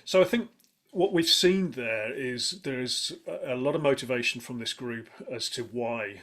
So I think what we've seen there's a lot of motivation from this group as to why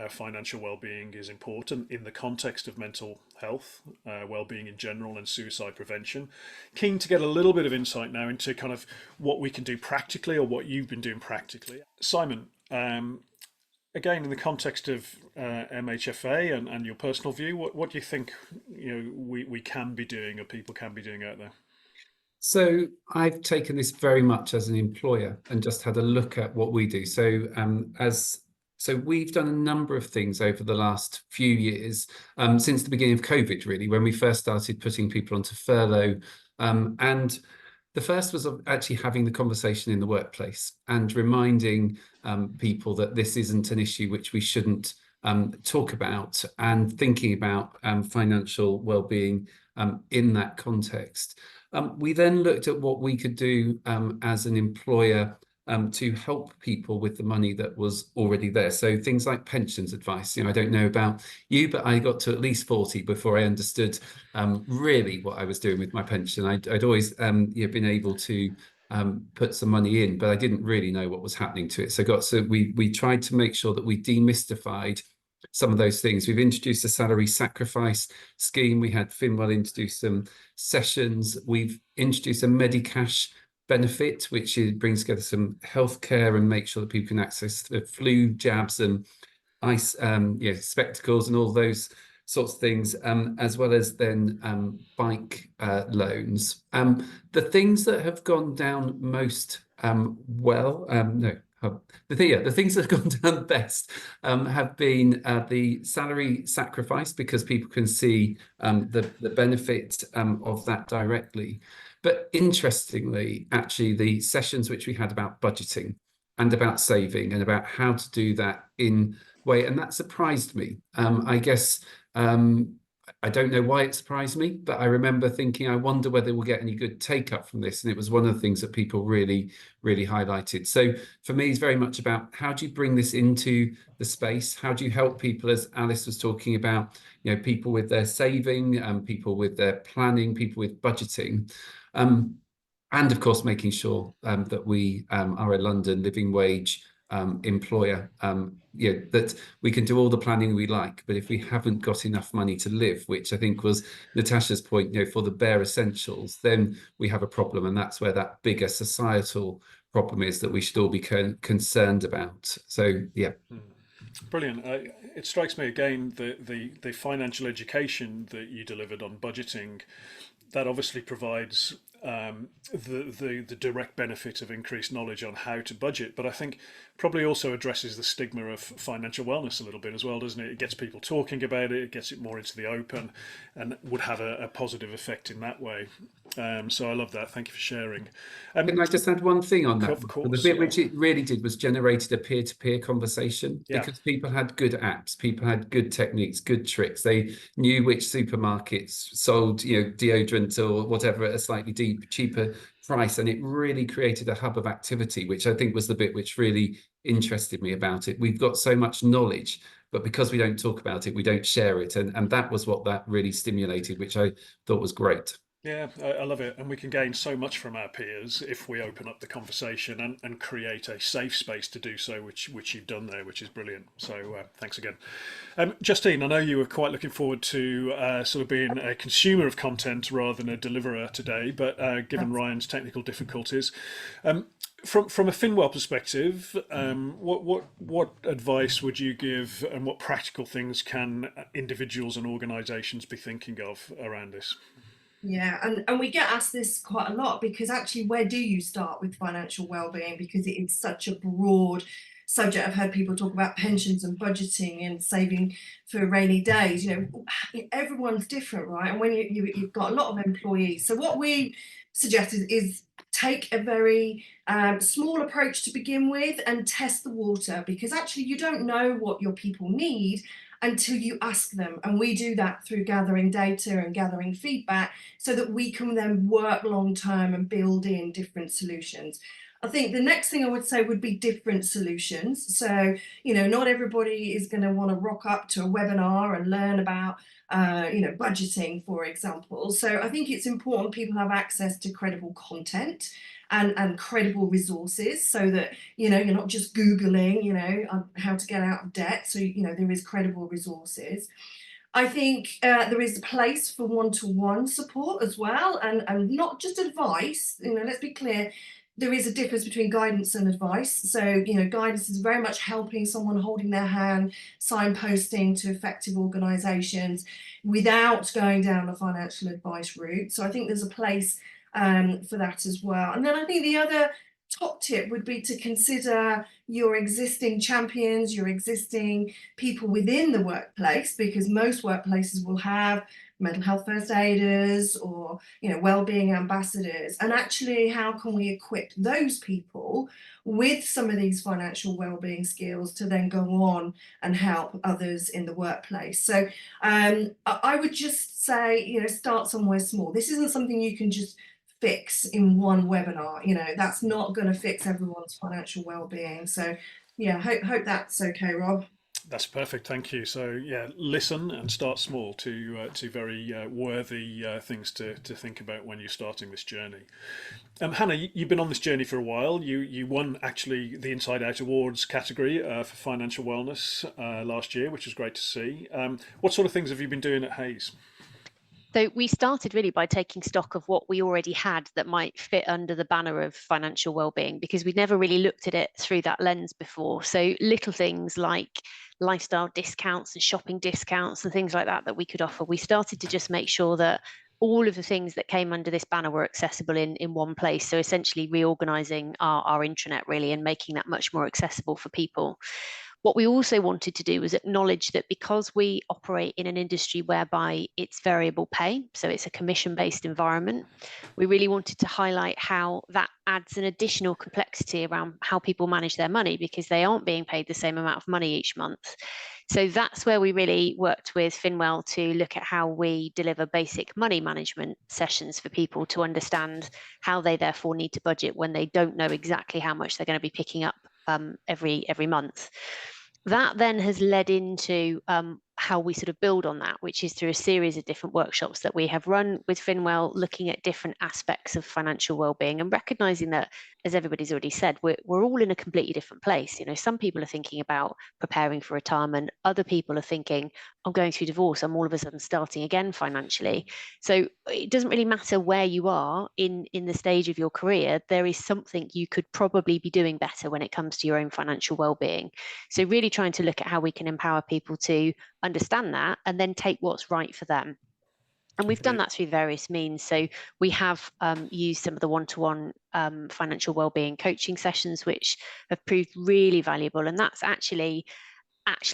financial well-being is important in the context of mental health, well-being in general, and suicide prevention. Keen to get a little bit of insight now into kind of what we can do practically, or what you've been doing practically. Simon, again, in the context of MHFA and your personal view, what do you think we can be doing, or people can be doing out there? So I've taken this very much as an employer and just had a look at what we do. So we've done a number of things over the last few years, since the beginning of COVID, really, when we first started putting people onto furlough. And the first was of actually having the conversation in the workplace and reminding people that this isn't an issue which we shouldn't talk about, and thinking about financial well-being in that context. We then looked at what we could do as an employer to help people with the money that was already there. So things like pensions advice. I don't know about you, but I got to at least 40 before I understood really what I was doing with my pension. I'd always been able to put some money in, but I didn't really know what was happening to it. So we tried to make sure that we demystified some of those things. We've introduced a salary sacrifice scheme. We had FinWELL introduce some sessions. We've introduced a Medicash benefit, which brings together some healthcare and make sure that people can access the flu jabs and ice, spectacles and all those sorts of things, as well as then bike loans. The things that have gone down most the things that have gone down best have been the salary sacrifice, because people can see the benefit of that directly. But interestingly, actually, the sessions which we had about budgeting and about saving and about how to do that in way, and that surprised me. I guess I don't know why it surprised me, but I remember thinking, I wonder whether we'll get any good take up from this. And it was one of the things that people really, really highlighted. So for me, it's very much about, how do you bring this into the space? How do you help people, as Alice was talking about, people with their saving, people with their planning, people with budgeting. And of course, making sure that we are a London living wage employer, that we can do all the planning we like, but if we haven't got enough money to live, which I think was Natasha's point, for the bare essentials, then we have a problem. And that's where that bigger societal problem is that we should all be concerned about. So, yeah. Brilliant. It strikes me again, the financial education that you delivered on budgeting, that obviously provides the direct benefit of increased knowledge on how to budget, but I think probably also addresses the stigma of financial wellness a little bit as well, doesn't it? It gets people talking about it, it gets it more into the open, and would have a positive effect in that way. So I love that. Thank you for sharing. Can I just add one thing on that? Of course, the bit which it really did was generated a peer-to-peer conversation, because people had good apps, people had good techniques, good tricks. They knew which supermarkets sold, deodorant or whatever at a slightly cheaper price, and it really created a hub of activity, which I think was the bit which really interested me about it. We've got so much knowledge, but because we don't talk about it, we don't share it, and that was what that really stimulated, which I thought was great. Yeah, I love it. And we can gain so much from our peers if we open up the conversation and create a safe space to do so, which you've done there, which is brilliant. So thanks again. Justine, I know you were quite looking forward to sort of being a consumer of content rather than a deliverer today, but given Ryan's technical difficulties, from a FinWELL perspective, what advice would you give, and what practical things can individuals and organisations be thinking of around this? Yeah, and we get asked this quite a lot, because actually, where do you start with financial well-being? Because it is such a broad subject. I've heard people talk about pensions and budgeting and saving for rainy days. Everyone's different, right? And when you've got a lot of employees, so what we suggest is take a very small approach to begin with and test the water, because actually you don't know what your people need until you ask them. And we do that through gathering data and gathering feedback, so that we can then work long term and build in different solutions. I think the next thing I would say would be different solutions. So, not everybody is going to want to rock up to a webinar and learn about, budgeting, for example. So I think it's important people have access to credible content and credible resources, so that, you're not just Googling, how to get out of debt. So, there is credible resources. I think there is a place for one-to-one support as well, and not just advice. Let's be clear, there is a difference between guidance and advice. So, guidance is very much helping someone, holding their hand, signposting to effective organisations without going down a financial advice route. So I think there's a place for that as well. And then I think the other top tip would be to consider your existing champions, your existing people within the workplace, because most workplaces will have mental health first aiders or wellbeing ambassadors. And actually, how can we equip those people with some of these financial wellbeing skills to then go on and help others in the workplace? So I would just say, start somewhere small. This isn't something you can just fix in one webinar. That's not going to fix everyone's financial well-being. So yeah, hope that's okay, Rob. That's perfect, thank you. So yeah, listen and start small, two very worthy things to think about when you're starting this journey. Hannah, you've been on this journey for a while. You won actually the InsideOut Awards category for financial wellness last year, which is great to see. What sort of things have you been doing at Hayes? So we started really by taking stock of what we already had that might fit under the banner of financial wellbeing, because we'd never really looked at it through that lens before. So little things like lifestyle discounts and shopping discounts and things like that we could offer. We started to just make sure that all of the things that came under this banner were accessible in one place. So essentially reorganizing our intranet really and making that much more accessible for people. What we also wanted to do was acknowledge that because we operate in an industry whereby it's variable pay, so it's a commission-based environment, we really wanted to highlight how that adds an additional complexity around how people manage their money, because they aren't being paid the same amount of money each month. So that's where we really worked with FinWELL to look at how we deliver basic money management sessions for people to understand how they therefore need to budget when they don't know exactly how much they're going to be picking up every month. That then has led into how we sort of build on that, which is through a series of different workshops that we have run with FinWELL, looking at different aspects of financial wellbeing and recognizing that, as everybody's already said, we're all in a completely different place. Some people are thinking about preparing for retirement. Other people are thinking, I'm going through divorce. I'm all of a sudden starting again financially. So it doesn't really matter where you are in the stage of your career. There is something you could probably be doing better when it comes to your own financial wellbeing. So really trying to look at how we can empower people to understand that and then take what's right for them. And we've done that through various means. So we have used some of the one-to-one financial wellbeing coaching sessions, which have proved really valuable. And that's actually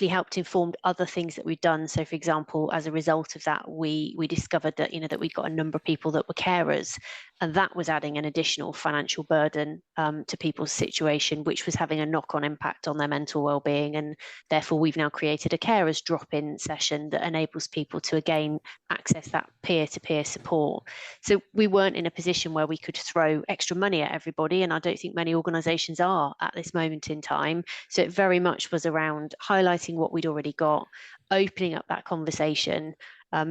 helped inform other things that we've done. So for example, as a result of that, we discovered that that we got a number of people that were carers, and that was adding an additional financial burden to people's situation, which was having a knock-on impact on their mental well-being. And therefore we've now created a carers drop-in session that enables people to again access that peer-to-peer support. So we weren't in a position where we could throw extra money at everybody, and I don't think many organisations are at this moment in time. So it very much was around highlighting what we'd already got, opening up that conversation,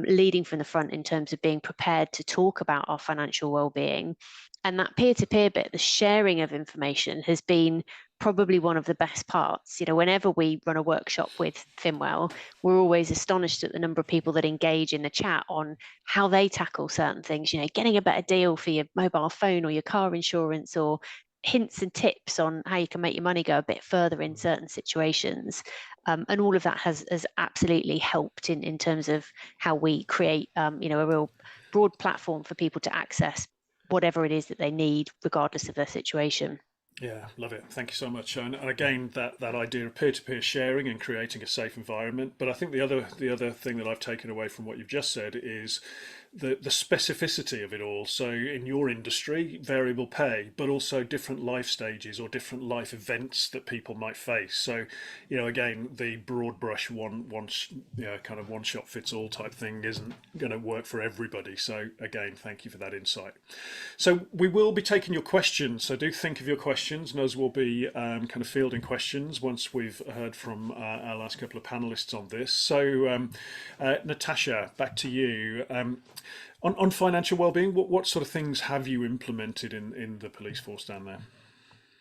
leading from the front in terms of being prepared to talk about our financial well-being. And that peer-to-peer bit, the sharing of information, has been probably one of the best parts. Whenever we run a workshop with FinWELL, we're always astonished at the number of people that engage in the chat on how they tackle certain things, getting a better deal for your mobile phone or your car insurance, or hints and tips on how you can make your money go a bit further in certain situations. And all of that has absolutely helped in terms of how we create a real broad platform for people to access whatever it is that they need, regardless of their situation. Yeah, love it. Thank you so much. And again, that idea of peer-to-peer sharing and creating a safe environment. But I think the other thing that I've taken away from what you've just said is the specificity of it all. So in your industry, variable pay, but also different life stages or different life events that people might face. So, again, the broad brush kind of one shot fits all type thing isn't going to work for everybody. So again, thank you for that insight. So we will be taking your questions. So do think of your questions. Nuz will be kind of fielding questions once we've heard from our last couple of panelists on this. So Natasha, back to you. On financial wellbeing, what sort of things have you implemented in the police force down there?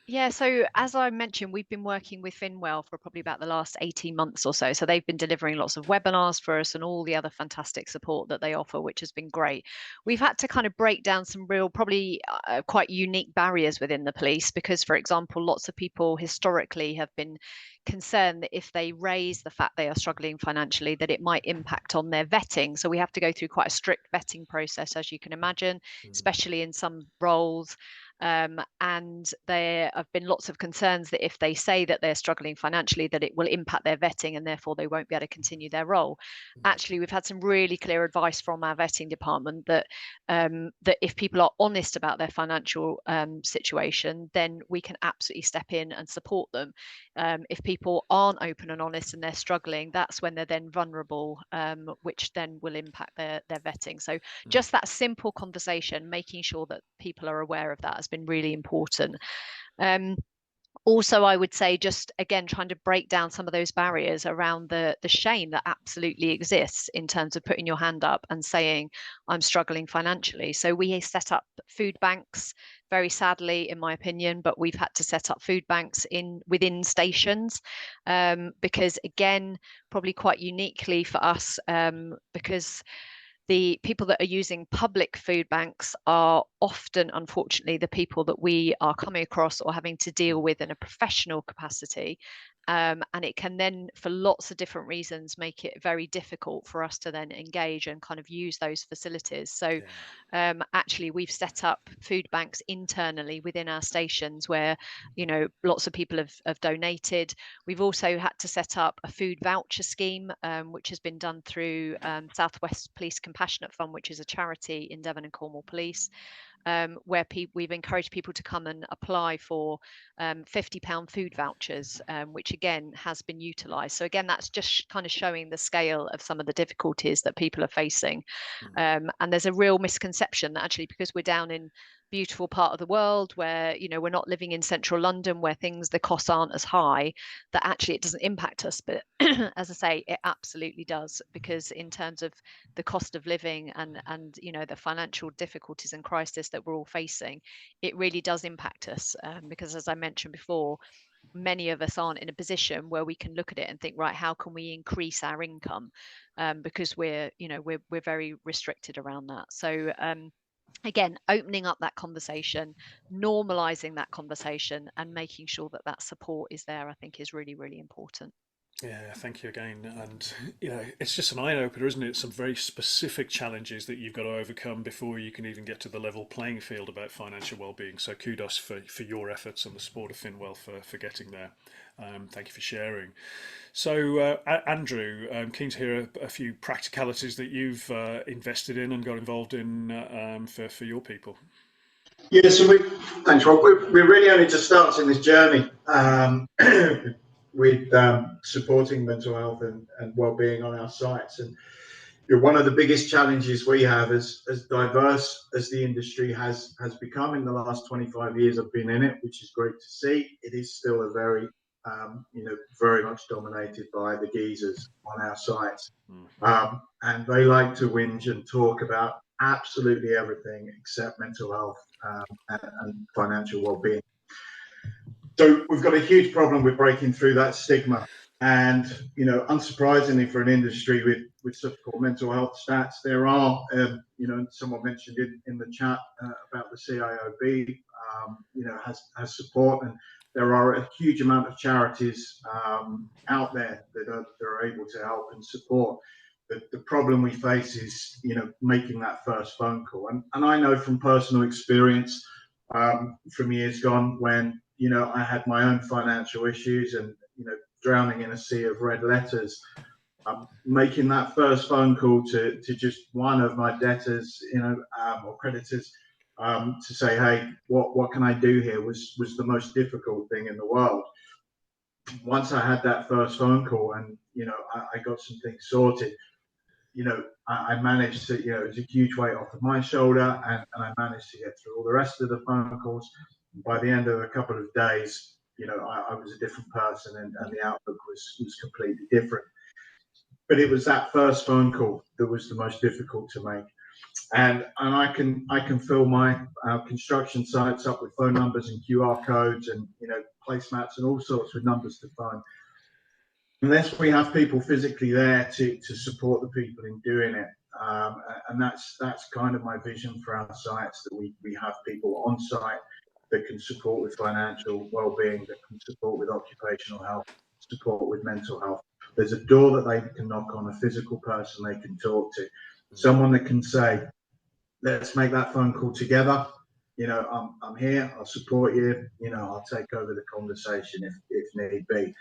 Yeah, so as I mentioned, we've been working with FinWELL for probably about the last 18 months or so. So they've been delivering lots of webinars for us and all the other fantastic support that they offer, which has been great. We've had to kind of break down some real, probably quite unique barriers within the police because, for example, lots of people historically have been concerned that if they raise the fact they are struggling financially, that it might impact on their vetting. So we have to go through quite a strict vetting process, as you can imagine, especially in some roles. And there have been lots of concerns that if they say that they're struggling financially, that it will impact their vetting and therefore they won't be able to continue their role. Actually, we've had some really clear advice from our vetting department that that if people are honest about their financial situation, then we can absolutely step in and support them. If people aren't open and honest and they're struggling, that's when they're then vulnerable, which then will impact their vetting. So just that simple conversation, making sure that people are aware of that has been really important. Also, I would say just again trying to break down some of those barriers around the shame that absolutely exists in terms of putting your hand up and saying I'm struggling financially. So we set up food banks, very sadly in my opinion, but we've had to set up food banks within stations because again probably quite uniquely for us because the people that are using public food banks are often, unfortunately, the people that we are coming across or having to deal with in a professional capacity. And it can then, for lots of different reasons, make it very difficult for us to then engage and kind of use those facilities. So actually, we've set up food banks internally within our stations where, lots of people have donated. We've also had to set up a food voucher scheme, which has been done through Southwest Police Compassionate Fund, which is a charity in Devon and Cornwall Police. Where we've encouraged people to come and apply for £50 food vouchers, which again has been utilised. So again, that's just kind of showing the scale of some of the difficulties that people are facing. And there's a real misconception that actually because we're down in beautiful part of the world where we're not living in central London where the costs aren't as high, that actually it doesn't impact us. But as I say, it absolutely does, because in terms of the cost of living and the financial difficulties and crisis that we're all facing, it really does impact us, because as I mentioned before, many of us aren't in a position where we can look at it and think, right, how can we increase our income, because we're very restricted around that. So again, opening up that conversation, normalizing that conversation, and making sure that that support is there, I think is really, really important. Yeah, thank you again. And, it's just an eye opener, isn't it? Some very specific challenges that you've got to overcome before you can even get to the level playing field about financial well-being. So kudos for your efforts and the support of FinWELL for getting there. Thank you for sharing. So, Andrew, I'm keen to hear a few practicalities that you've invested in and got involved in for your people. Yeah, so thanks, Rob. We're really only just starting this journey with supporting mental health and well-being on our sites. And one of the biggest challenges we have, as diverse as the industry has become in the last 25 years I've been in it, which is great to see, it is still a very, very much dominated by the geezers on our sites. And they like to whinge and talk about absolutely everything except mental health and financial well-being. So we've got a huge problem with breaking through that stigma. And, unsurprisingly for an industry with such called mental health stats, there are, someone mentioned in the chat about the CIOB, has support, and there are a huge amount of charities out there that are able to help and support. But the problem we face is, making that first phone call. And I know from personal experience from years gone when, I had my own financial issues and, drowning in a sea of red letters, making that first phone call to just one of my debtors, or creditors, to say, hey, what can I do here, was the most difficult thing in the world. Once I had that first phone call and, I got some things sorted, I managed to, it was a huge weight off of my shoulder, and I managed to get through all the rest of the phone calls. By the end of a couple of days, I was a different person, and the outlook was completely different. But it was that first phone call that was the most difficult to make. And I can fill my construction sites up with phone numbers and QR codes and placemats and all sorts of numbers to phone. Unless we have people physically there to support the people in doing it, and that's kind of my vision for our sites, that we have people on site that can support with financial well-being, that can support with occupational health, support with mental health. There's a door that they can knock on, a physical person they can talk to, someone that can say, let's make that phone call together. I'm here, I'll support you, I'll take over the conversation if need be.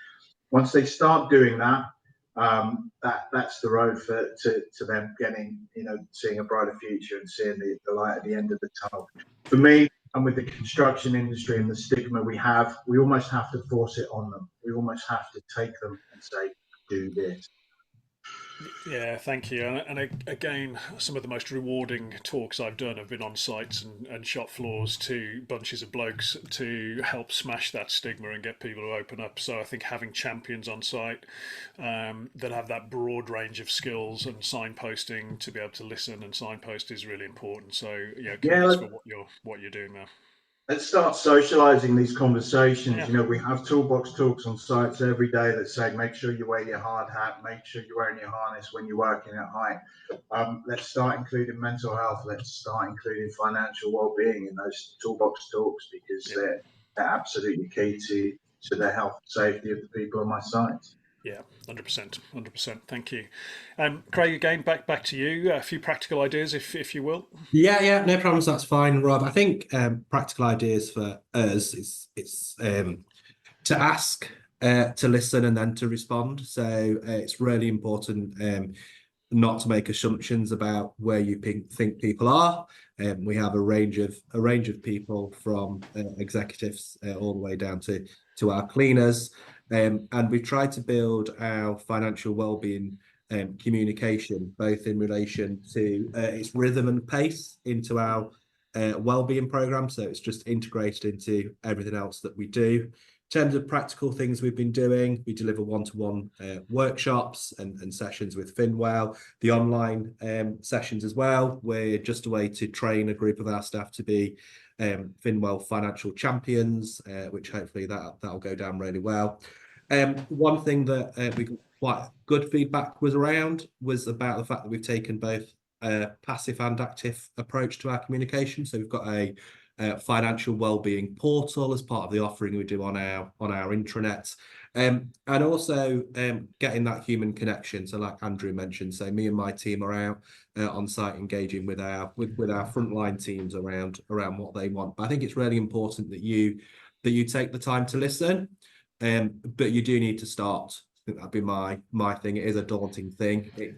Once they start doing that, that's the road to them getting, seeing a brighter future and seeing the light at the end of the tunnel. For me, and with the construction industry and the stigma we almost have to force it on them. We almost have to take them and say, do this. Yeah, thank you. And again, some of the most rewarding talks I've done have been on sites and shop floors to bunches of blokes to help smash that stigma and get people to open up. So I think having champions on site that have that broad range of skills and signposting to be able to listen and signpost is really important. So kudos for what you're doing there. Let's start socializing these conversations. Yeah. We have toolbox talks on sites every day that say, make sure you wear your hard hat, make sure you're wearing your harness when you're working at height. Let's start including mental health. Let's start including financial well-being in those toolbox talks, because they're absolutely key to the health and safety of the people on my sites. Yeah, 100%. Thank you. Craig, again, back to you. A few practical ideas, if you will. Yeah, no problems. That's fine, Rob. I think practical ideas for us is to ask, to listen, and then to respond. So it's really important not to make assumptions about where you think people are. We have a range of people, from executives all the way down to our cleaners, and we've tried to build our financial wellbeing communication, both in relation to its rhythm and pace, into our wellbeing program. So it's just integrated into everything else that we do. In terms of practical things we've been doing, we deliver one-to-one workshops and sessions with FinWELL, the online sessions as well. We're just a way to train a group of our staff to be FinWELL financial champions, which hopefully that'll go down really well. One thing that we got quite good feedback was about the fact that we've taken both a passive and active approach to our communication. So we've got a financial wellbeing portal as part of the offering we do on our intranet, and also getting that human connection. So like Andrew mentioned, so me and my team are out on site engaging with our frontline teams around what they want. But I think it's really important that you take the time to listen, but you do need to start. I think that'd be my thing. It is a daunting thing. It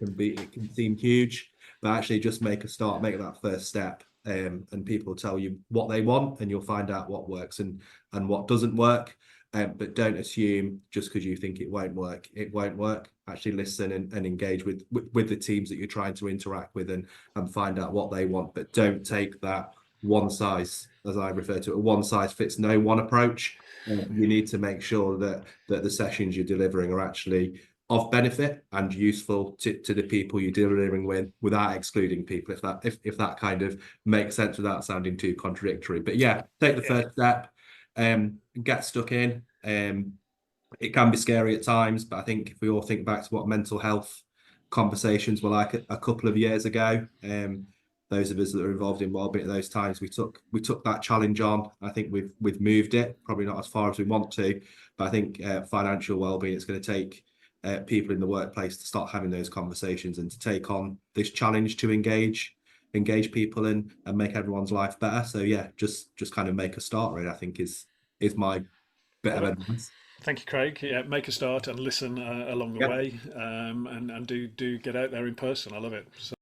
can seem huge, but actually just make that first step. And people tell you what they want, and you'll find out what works and what doesn't work. But don't assume just because you think it won't work. It won't work. Actually listen and engage with the teams that you're trying to interact with, and find out what they want. But don't take that one size, as I refer to it, a one size fits no one approach. You need to make sure that the sessions you're delivering are actually of benefit and useful to the people you're delivering with, without excluding people, if that kind of makes sense without sounding too contradictory. But yeah, take the first step, get stuck in. It can be scary at times, but I think if we all think back to what mental health conversations were like a couple of years ago, those of us that are involved in wellbeing at those times, we took that challenge on. I think we've moved it, probably not as far as we want to, but I think financial wellbeing, it's going to take people in the workplace to start having those conversations and to take on this challenge to engage people and make everyone's life better. So yeah, just kind of make a start, really, I think is my bit of advice. Thank you, Craig. Yeah, make a start and listen along the Yep. way, and do get out there in person. I love it. So.